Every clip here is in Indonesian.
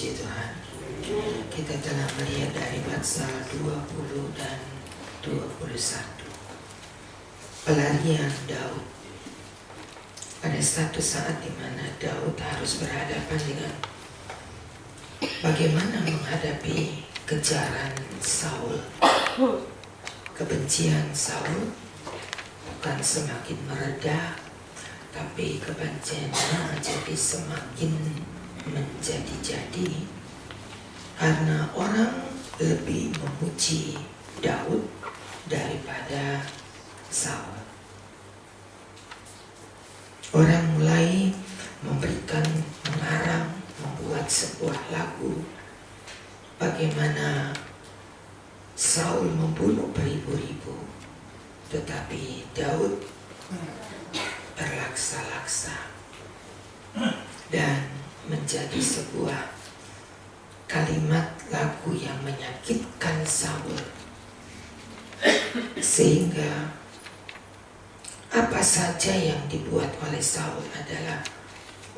Puji Tuhan, kita telah melihat dari pasal 20 dan 21 pelarian Daud pada satu saat di mana Daud harus berhadapan dengan bagaimana menghadapi kejaran Saul. Kebencian Saul bukan semakin mereda, tapi kebenciannya jadi semakin menjadi-jadi karena orang lebih memuji Daud daripada Saul. Orang mulai mengarang, membuat sebuah lagu bagaimana Saul membunuh beribu-ribu, tetapi Daud berlaksa-laksa, dan menjadi sebuah kalimat lagu yang menyakitkan Saul, sehingga apa saja yang dibuat oleh Saul adalah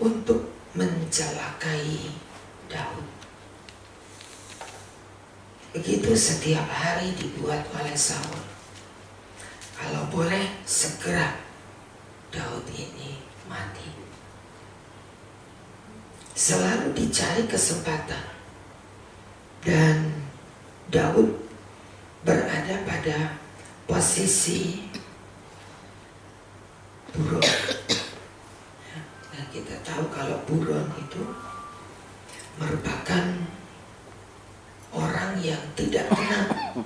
untuk mencelakai Daud. Begitu setiap hari dibuat oleh Saul. Kalau boleh segera Daud ini mati. Selalu dicari kesempatan, dan Daud berada pada posisi buron. Nah, kita tahu kalau buron itu merupakan orang yang tidak tenang.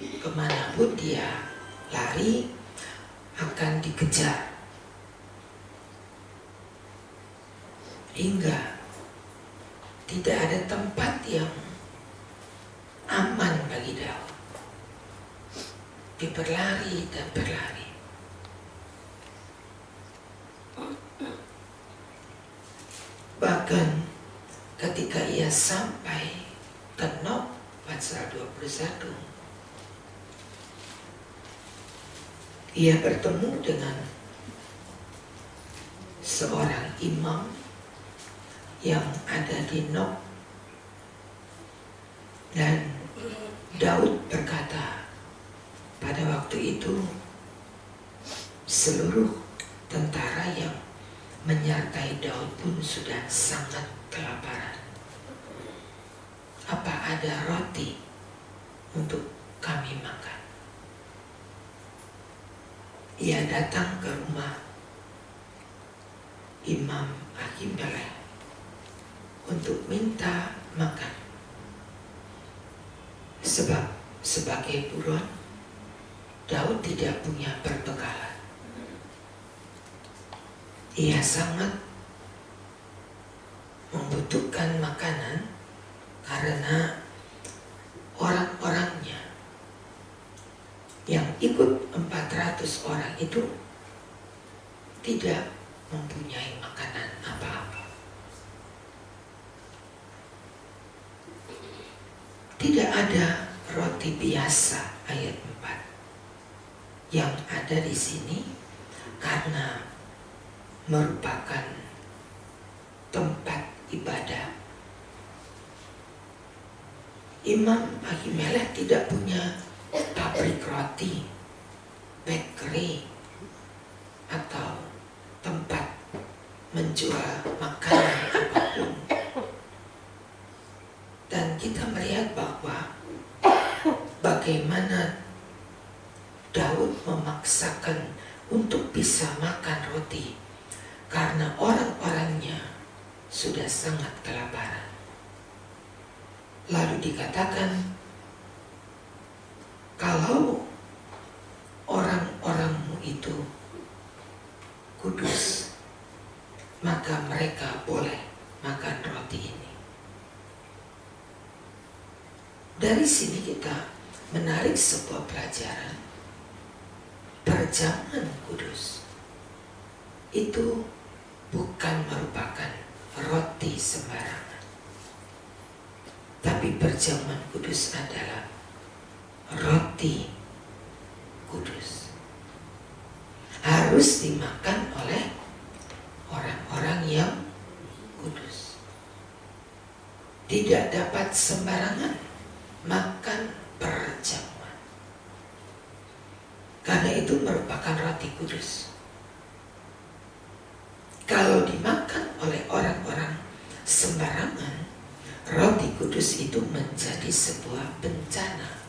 Kemanapun dia lari akan dikejar, hingga tidak ada tempat yang aman bagi Daud. Dia berlari dan berlari. Bahkan ketika ia sampai ke Nob pasal 21, ia bertemu dengan seorang imam yang ada di Nob, dan Daud berkata, pada waktu itu seluruh tentara yang menyertai Daud pun sudah sangat kelaparan. Apa ada roti untuk kami makan? Ia datang ke rumah Imam Ahimelech untuk minta makan, sebab sebagai buron Daud tidak punya perbekalan. Ia sangat membutuhkan makanan karena orang-orangnya yang ikut 400 orang itu tidak mempunyai makanan apa-apa. Tidak ada roti biasa, ayat 4, yang ada di sini karena merupakan tempat ibadah. Imam Ahimelech tidak punya pabrik roti, bakery, atau tempat menjual makanan apapun. Dan kita melihat bahwa bagaimana Daud memaksakan untuk bisa makan roti karena orang-orangnya sudah sangat kelaparan. Lalu dikatakan, kalau orang-orangmu itu kudus, maka mereka boleh makan roti ini. Dari sini kita menarik sebuah pelajaran. Perjamuan kudus itu bukan merupakan roti sembarangan, tapi perjamuan kudus adalah roti kudus. Harus dimakan oleh orang-orang yang kudus. tidak dapat sembarangan makan perjamuan, karena itu merupakan roti kudus. Kalau dimakan oleh orang-orang sembarangan, roti kudus itu menjadi sebuah bencana.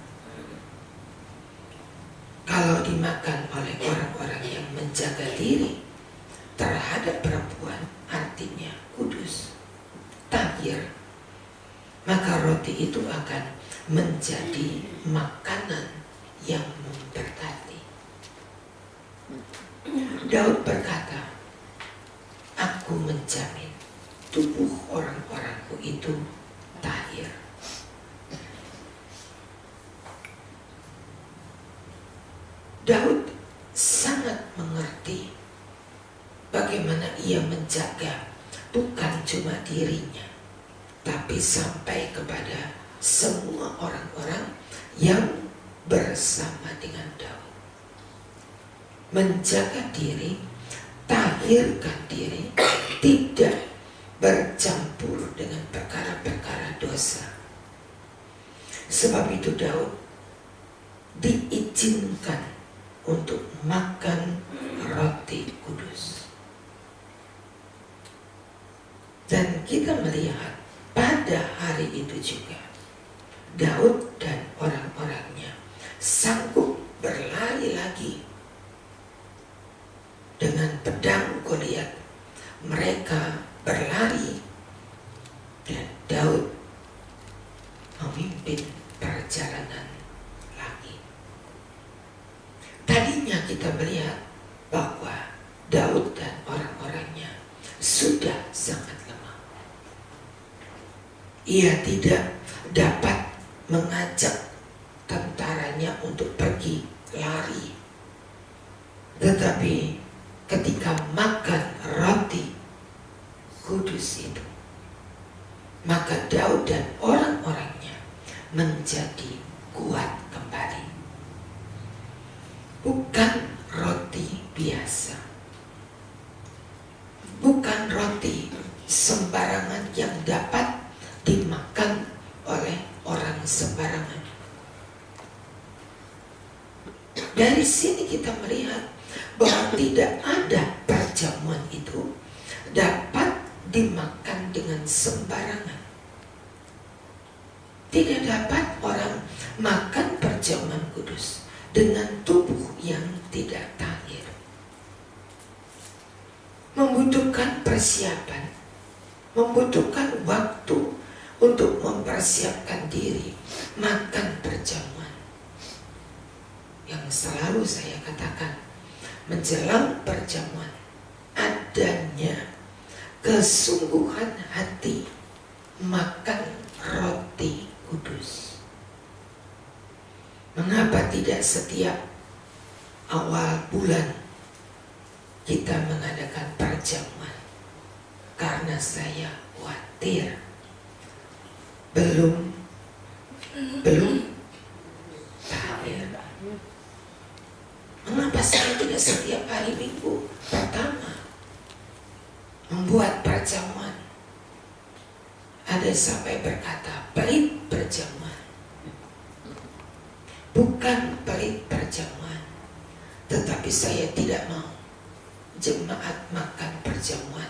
Kalau dimakan oleh orang-orang yang menjaga diri terhadap perempuan, artinya kudus, tahir, maka roti itu akan menjadi makanan yang memberkati. Daud berkata, aku menjamin tubuh orang-orangku itu tahir. Daud sangat mengerti bagaimana ia menjaga bukan cuma dirinya, tapi sampai kepada semua orang-orang yang bersama dengan Daud. Menjaga diri, tahirkan diri, tidak bercampur dengan perkara-perkara dosa. Sebab itu Daud diizinkan untuk makan roti kudus. Dan kita melihat pada hari itu juga Daud dan orang-orangnya sanggup berlari lagi dengan pedang Goliat. Mereka berlari dan Daud memimpin perjalanan lagi. Tadinya kita melihat bahwa Daud dan orang-orangnya sudah sangat lemah. Ia tidak dapat mengajak tentaranya untuk pergi lari. Tetapi ketika makan roti kudus itu, maka Daud dan orang-orangnya menjadi kuat kembali. Bukan roti biasa, bukan roti sembarangan yang dapat dimakan oleh orang sembarangan. Dari sini kita melihat bahwa tidak ada perjamuan itu dapat dimakan dengan sembarangan. Tidak dapat orang makan perjamuan kudus dengan tubuh yang tidak tahir. Membutuhkan persiapan, membutuhkan waktu untuk mempersiapkan diri makan perjamuan. Yang selalu saya katakan, menjelang perjamuan adanya kesungguhan hati makan roti kudus. Mengapa tidak setiap awal bulan kita mengadakan perjamuan? Karena saya khawatir belum tahir. Mengapa saya tidak setiap hari Minggu pertama membuat perjamuan? Ada sampai berkata pelit perjamuan. Bukan pelit perjamuan, tetapi saya tidak mau jemaat makan perjamuan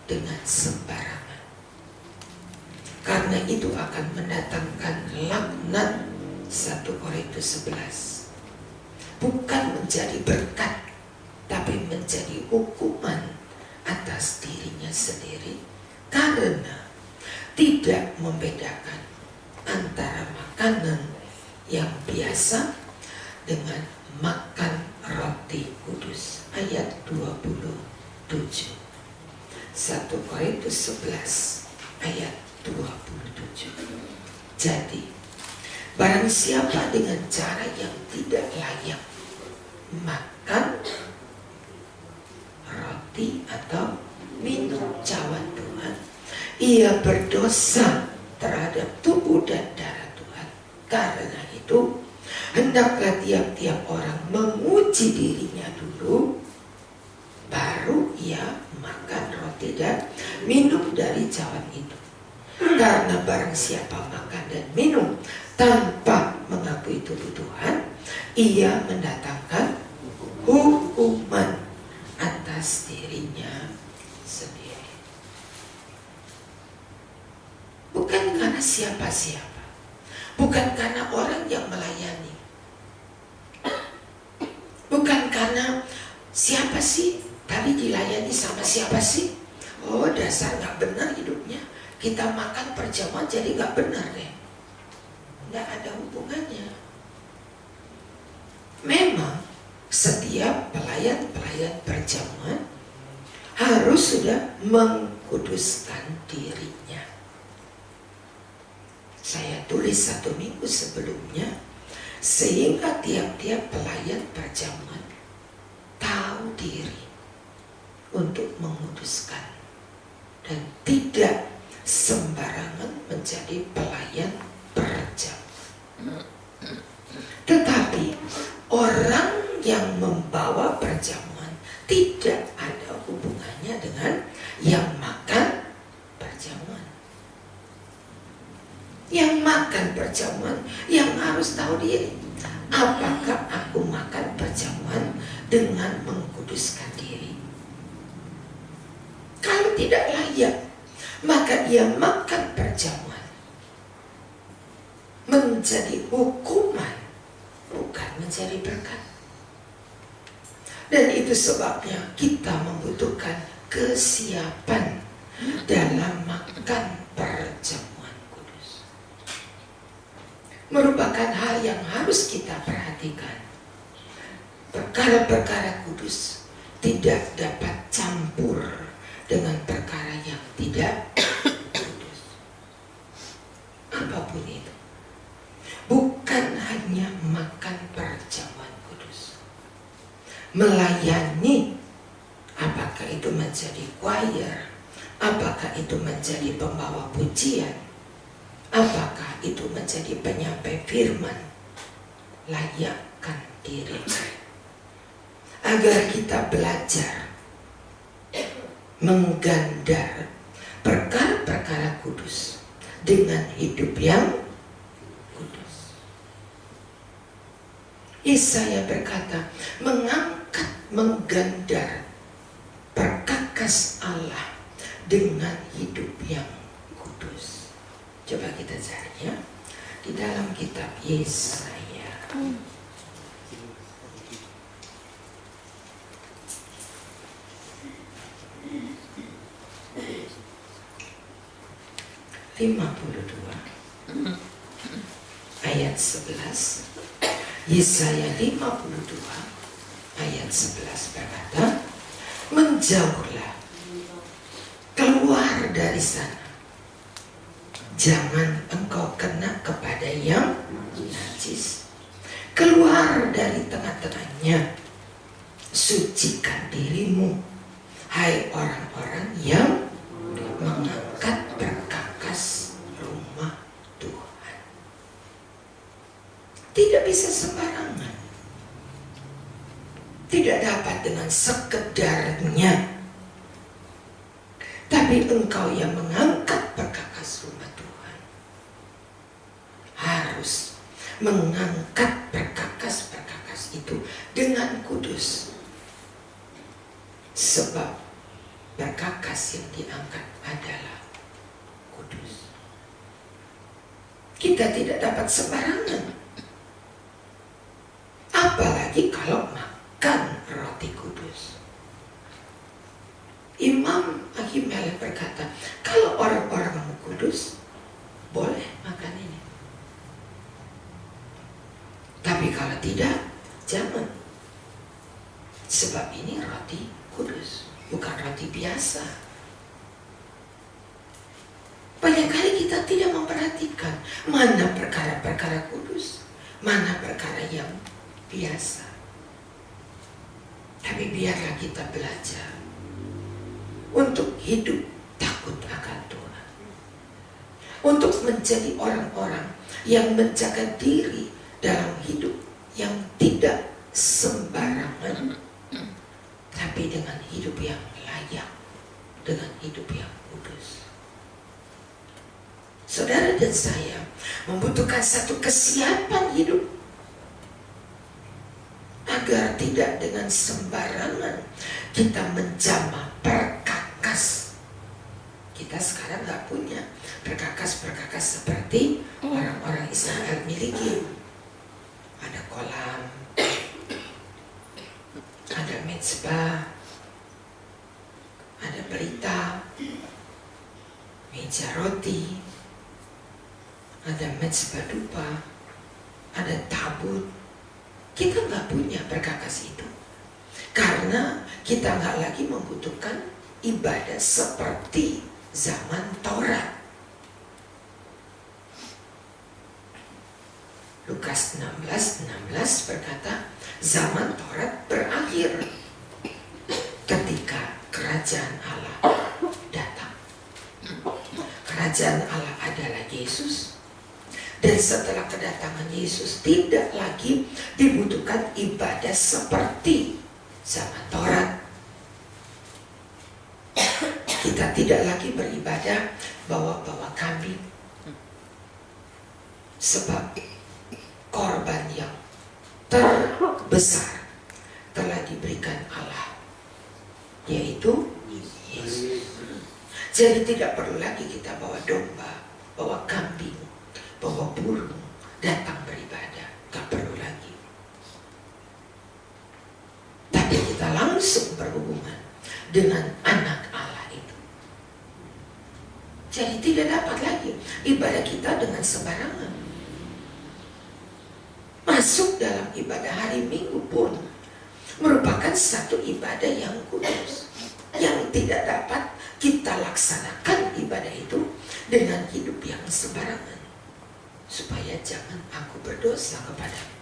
dengan sembarangan. Karena itu akan mendatangkan laknat. 1 Korintus 11. Bukan menjadi berkat, tapi menjadi hukuman atas dirinya sendiri, karena tidak membedakan antara makanan yang biasa dengan makan roti kudus. Ayat 27. 1 Korintus 11 ayat 27. Jadi barang siapa dengan cara yang tidak layak makan roti atau minum cawan Tuhan, ia berdosa terhadap tubuh dan darah Tuhan. Karena itu hendaklah tiap-tiap orang menguji dirinya dulu, baru ia makan roti dan minum dari cawan itu. Karena barang siapa makan dan minum tanpa mengakui tubuh Tuhan, ia mendatangkan hukuman atas dirinya sendiri. Bukan karena siapa-siapa, bukan karena orang yang melayani, bukan karena siapa sih tadi dilayani sama siapa sih. Oh, dasar gak benar hidupnya, kita makan perjamuan jadi gak benar deh. Gak ada hubungannya. Memang setiap pelayan perjamuan harus sudah mengkuduskan dirinya. Saya tulis 1 minggu sebelumnya, sehingga tiap-tiap pelayan perjamuan tahu diri untuk menguduskan dan tidak sembarangan menjadi pelayan perjamuan. Tetapi orang yang membawa perjamuan tidak ada hubungannya dengan yang makan perjamuan. Yang makan perjamuan yang harus tahu diri, apakah aku makan perjamuan dengan mengkuduskan diri? Kalau tidak layak, maka ia makan perjamuan menjadi hukuman, bukan menjadi berkat. Dan itu sebabnya kita membutuhkan kesiapan dalam makan perjamuan kudus. Merupakan hal yang harus kita perhatikan. Perkara-perkara kudus tidak dapat campur dengan perkara yang tidak kudus. Apapun itu. Bukan hanya makan perjamuan kudus. Melayani, apakah itu menjadi choir, apakah itu menjadi pembawa pujian, apakah itu menjadi penyampai firman. Layakkan diri agar kita belajar menggandar perkara-perkara kudus dengan hidup yang kudus. Yesaya berkata, menggandar perkakas Allah dengan hidup yang kudus. Coba kita cari ya di dalam kitab Yesaya. 52 ayat 11. Yesaya 52 ayat 11 berkata, menjauhlah, keluar dari sana, jangan engkau kena kepada yang najis, keluar dari tengah-tengahnya, sucikan dirimu, hai orang-orang yang mengangkat perkakas rumah Tuhan. Tidak bisa sembarangan, tidak dapat dengan sekedarnya. Tapi engkau yang mengangkat perkakas rumah Tuhan harus mengangkat perkakas-perkakas itu dengan kudus. Sebab perkakas yang diangkat adalah kudus. Kita tidak dapat sembarangan. Apalagi kalau makan roti kudus. Imam Ahimelech berkata, kalau orang-orang mau kudus, boleh makan ini. Tapi kalau tidak, jangan. Sebab ini roti kudus, bukan roti biasa. Banyak kali kita tidak memperhatikan mana perkara-perkara kudus, mana perkara yang biasa. Tapi biarlah kita belajar untuk hidup takut akan Tuhan, untuk menjadi orang-orang yang menjaga diri dalam hidup yang tidak sembarangan, tapi dengan hidup yang layak, dengan hidup yang kudus. Saudara dan saya membutuhkan satu kesiapan hidup agar tidak dengan sembarangan kita menjamah perkakas. Kita sekarang nggak punya perkakas seperti orang-orang Israel miliki. Ada kolam, ada mezbah, ada berita, meja roti, ada mezbah dupa, ada tabut. Kita nggak punya perkakas itu karena kita nggak lagi membutuhkan ibadah seperti zaman Taurat. Lukas 16:16 berkata, zaman Taurat berakhir ketika kerajaan Allah datang. Kerajaan Allah adalah Yesus. Dan setelah kedatangan Yesus tidak lagi dibutuhkan ibadah seperti zaman Taurat. Kita tidak lagi beribadah bawa-bawa kambing. Sebab korban yang terbesar telah diberikan Allah, yaitu Yesus. Jadi tidak perlu lagi kita bawa domba, bawa kambing, bawa burung datang beribadah. Gak perlu lagi. Tapi kita langsung berhubungan dengan anak Allah itu. Jadi tidak dapat lagi ibadah kita dengan sembarangan. Masuk dalam ibadah hari Minggu pun merupakan satu ibadah yang kudus, yang tidak dapat kita laksanakan ibadah itu dengan hidup yang sembarangan, supaya jangan aku berdosa kepadamu.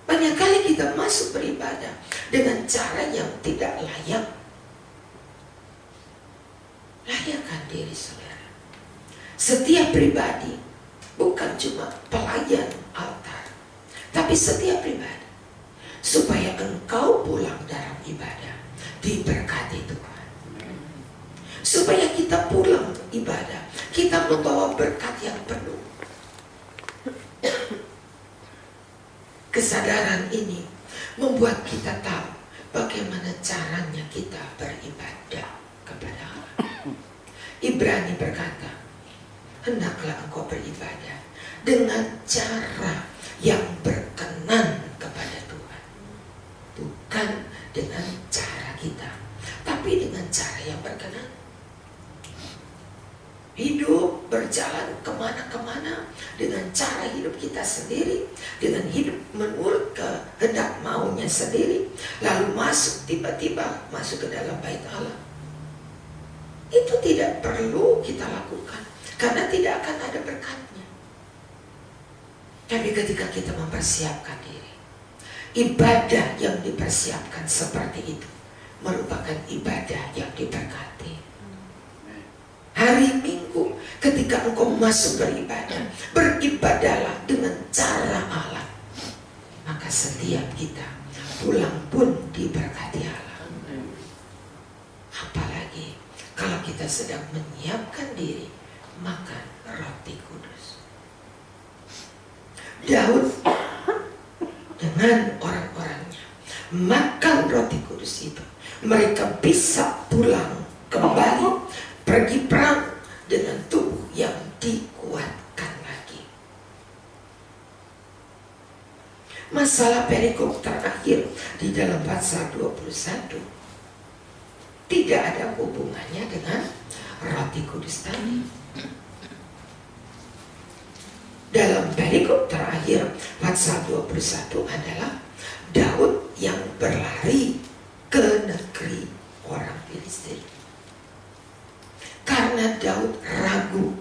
Banyak kali kita masuk beribadah dengan cara yang tidak layak. Layakkan diri saudara. Setiap pribadi, bukan cuma pelayan altar, tapi setiap pribadi, supaya engkau pulang dalam ibadah diberkati Tuhan. Supaya kita pulang ibadah, kita membawa berkat yang penuh. Kesadaran ini membuat kita tahu bagaimana caranya kita beribadah kepada Allah. Ibrani berkata, hendaklah engkau beribadah dengan cara yang berkenan kepada Tuhan. Bukan dengan cara kita, tapi dengan cara yang berkenan. Hidup berjalan kemana-kemana dengan cara hidup kita sendiri, dengan hidup menurut kehendak maunya sendiri, lalu tiba-tiba masuk ke dalam bait Allah. Itu tidak perlu kita lakukan, karena tidak akan ada berkatnya. Tapi ketika kita mempersiapkan diri, ibadah yang dipersiapkan seperti itu merupakan ibadah yang diberkati. Hari Minggu ketika engkau masuk beribadah, beribadahlah dengan cara Allah. Maka setiap kita pulang pun diberkati Allah. Apalagi kalau kita sedang menyiapkan diri makan roti kudus. Daud dengan orang-orangnya makan roti kudus itu, mereka bisa pulang kembali pergi perang dengan tubuh yang dikuatkan lagi. Masalah perikop terakhir di dalam pasal 21 tidak ada hubungannya dengan roti kudus tadi. Dalam perikop terakhir pasal 21 adalah Daud yang berlari ke negeri orang Filistin. Karena Daud ragu,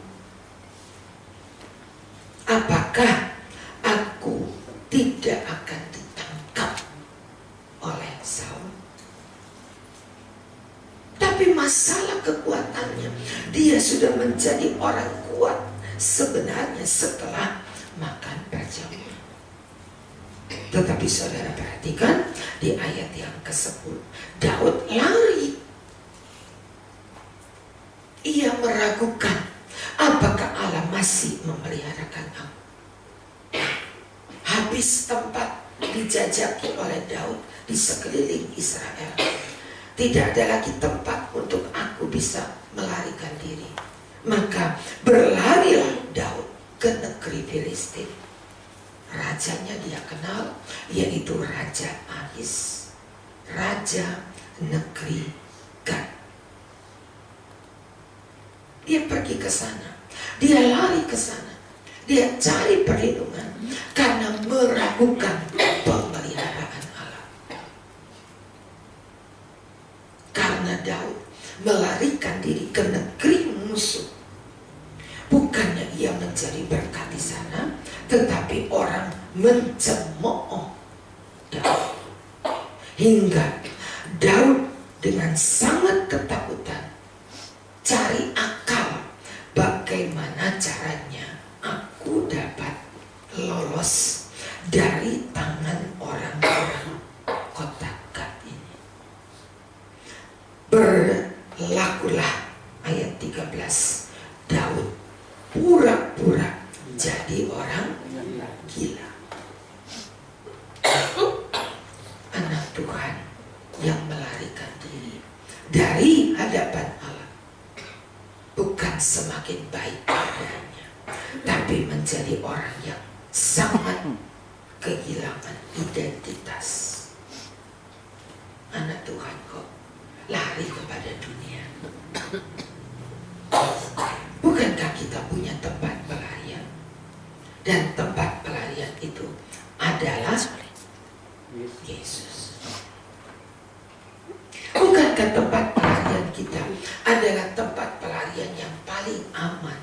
apakah aku tidak akan ditangkap oleh Saul? Tapi masalah kekuatannya, dia sudah menjadi orang kuat sebenarnya setelah makan perjamuan. Tetapi saudara perhatikan di ayat yang ke-10, Daud lari. Ia meragukan apakah Allah masih memeliharakan aku. Habis tempat dijajaki oleh Daud di sekeliling Israel, tidak ada lagi tempat untuk aku bisa melarikan diri. Maka berlarilah Daud ke negeri Filistin. Rajanya dia kenal, yaitu Raja Ahis, raja negeri Gat. Dia pergi ke sana, dia lari ke sana, dia cari perlindungan karena meragukan pemeliharaan Allah. Karena Daud melarikan diri ke negeri musuh, bukannya ia menjadi berkat di sana, tetapi orang mencemooh Daud. Hingga Daud dengan sangat ketakutan cari akal bagaimana caranya aku dapat lolos dari tangan orang-orang kota Gat ini. Berlakulah ayat 13, Daud pura-pura jadi orang gila. Anak Tuhan yang melarikan diri dari hadapan Allah bukan semakin baik keadaannya, tapi menjadi orang yang sangat kehilangan identitas. Anak Tuhan kok lari kepada dunia. Bukankah kita punya tempat pelarian? Dan tempat pelarian itu adalah Yesus. Bukankah tempat pelarian kita adalah tempat pelarian yang paling aman?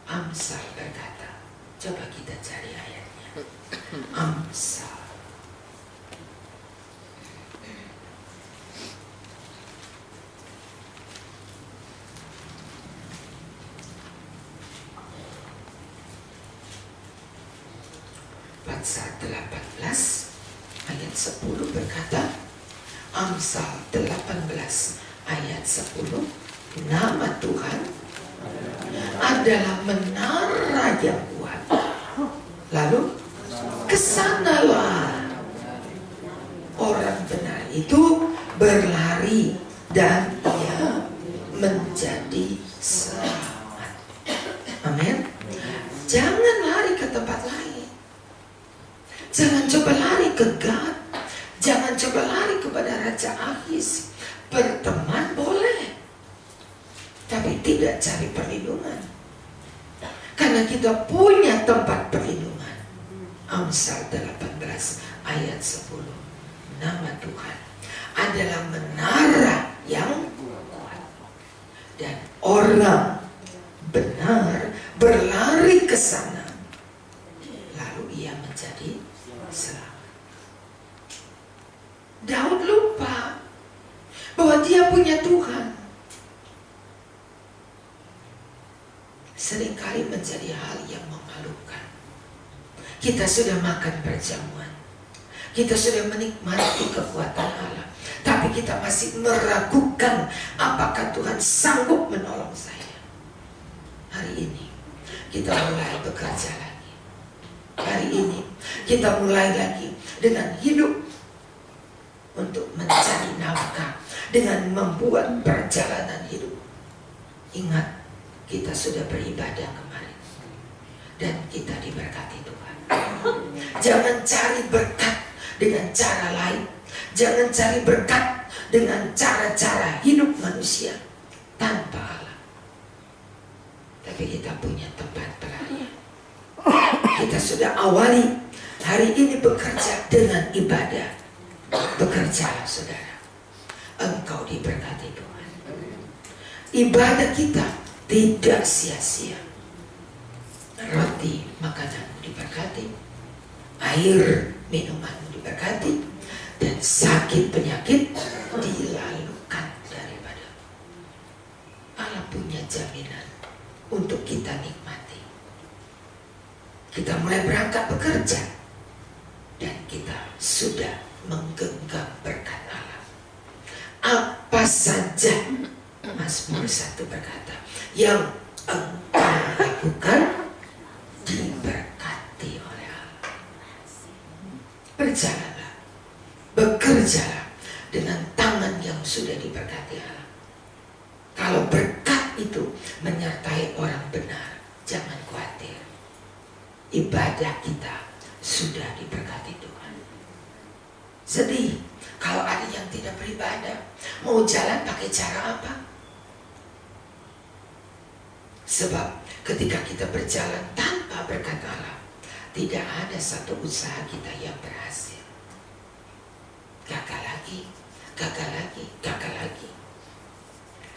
Amsal berkata, coba kita cari ayatnya. Amsal. Pasal 18 ayat 10 berkata, Amsal 18 ayat 10, nama Tuhan adalah menara yang kuat. Lalu kesanalah orang benar itu berlari dan ia menjadi selamat. Amin. Jangan lari ke tempat lain. Jangan coba lari ke Gat. Jangan coba lari kepada Raja Ahis. Berteman boleh, tapi tidak cari perlindungan. Karena kita punya tempat perlindungan. Amsal 18 ayat 10. Nama Tuhan adalah menara yang kuat. Dan orang benar berlari ke sana, lalu ia menjadi selamat. Daud lupa bahwa dia punya Tuhan. Seringkali menjadi hal yang memalukan. Kita sudah makan perjamuan, kita sudah menikmati kekuatan Allah, tapi kita masih meragukan apakah Tuhan sanggup menolong saya. Hari ini kita mulai bekerja lagi. Hari ini kita mulai lagi dengan hidup untuk mencari nafkah, dengan membuat perjalanan hidup. Ingat, kita sudah beribadah kemarin dan kita diberkati Tuhan. Jangan cari berkat dengan cara lain. Jangan cari berkat dengan cara-cara hidup manusia tanpa Allah. Tapi kita punya tempat pelarian. Kita sudah awali hari ini bekerja dengan ibadah. Bekerjalah saudara, engkau diberkati Tuhan. Ibadah kita tidak sia-sia. Roti makananmu diberkati, air minumanmu diberkati, dan sakit penyakit dilalukan daripada. Allah punya jaminan untuk kita nikmati. Kita mulai berangkat bekerja dan kita sudah menggenggam berkat Allah. Apa saja Mazmur 1 berkata, yang engkau lakukan diberkati oleh Allah. Berjalanlah, bekerjalah dengan tangan yang sudah diberkati Allah. Kalau berkat itu menyertai orang benar, jangan khawatir. Ibadah kita sudah diberkati Tuhan. Sedih kalau ada yang tidak beribadah, mau jalan pakai cara apa? Sebab ketika kita berjalan tanpa berkat Allah, tidak ada satu usaha kita yang berhasil. Gagal lagi, gagal lagi, gagal lagi.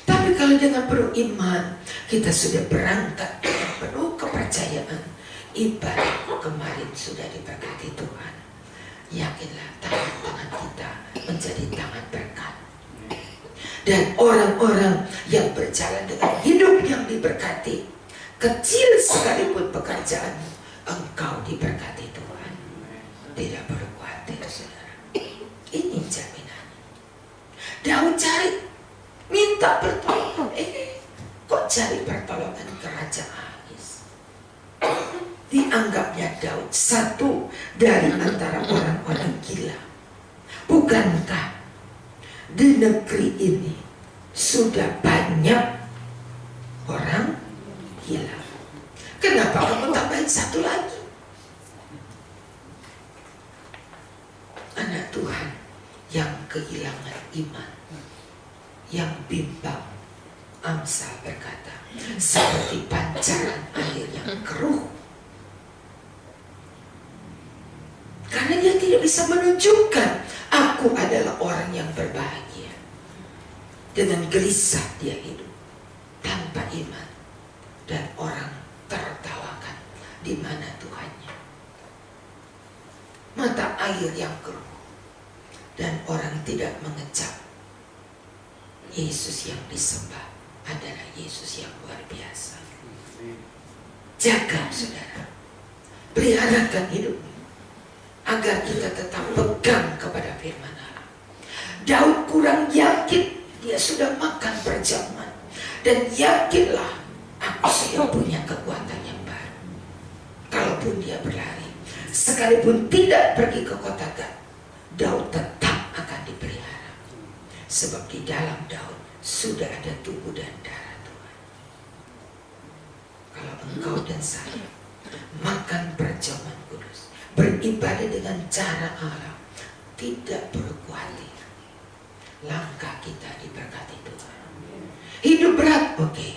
Tapi kalau dengan penuh iman, kita sudah berangkat dengan penuh kepercayaan, ibadah kemarin sudah diberkati Tuhan. Yakinlah tangan-tangan kita menjadi tangan berkat. Dan orang-orang yang berjalan dengan hidup yang diberkati, kecil sekalipun pekerjaanmu, engkau diberkati Tuhan. Tidak perlu khawatir, saudara. Ini jaminan. Daud cari, minta pertolongan. Kok cari pertolongan ke Raja Ahis? Dianggapnya Daud satu dari antara orang-orang gila. Bukankah di negeri ini sudah banyak orang gila? Kenapa kamu tambahin satu lagi? Anak Tuhan yang kehilangan iman, yang bimbang, Amsal berkata, seperti pancaran air yang keruh. Karena dia tidak bisa menunjukkan, aku adalah orang yang berbahagia. Dengan gelisah dia hidup, tanpa iman. Dan orang tertawakan di mana Tuhannya. Mata air yang keruh. Dan orang tidak mengecap Yesus yang disembah adalah Yesus yang luar biasa. Jaga, saudara. Peliharakan hidupmu agar kita tetap pegang kepada firman Allah. Daud kurang yakin, dia sudah makan perjamuan. Dan yakinlah, aku sudah punya kekuatan yang baru. Kalaupun dia berlari, sekalipun tidak pergi ke kota Gad, Daud tetap akan dipelihara. Sebab di dalam Daud sudah ada tubuh dan darah Tuhan. Kalau engkau dan saya makan perjamuan kudus, beribadah dengan cara Allah, tidak perlu khawatir. Langkah kita diberkati Tuhan. Hidup berat, oke.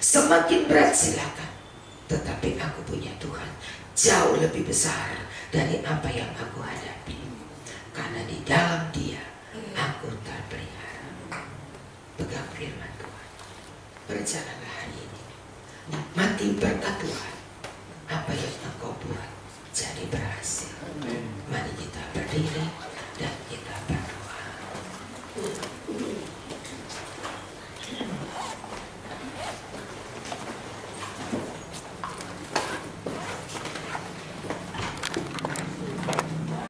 Semakin berat silakan. Tetapi aku punya Tuhan jauh lebih besar dari apa yang aku hadapi. Karena di dalam Dia aku terpelihara. Pegang firman Tuhan. Berjalanlah hari ini. Nikmati berkat Tuhan. Apa yang engkau buat jadi berhasil. Mari kita berdiri dan kita berdoa.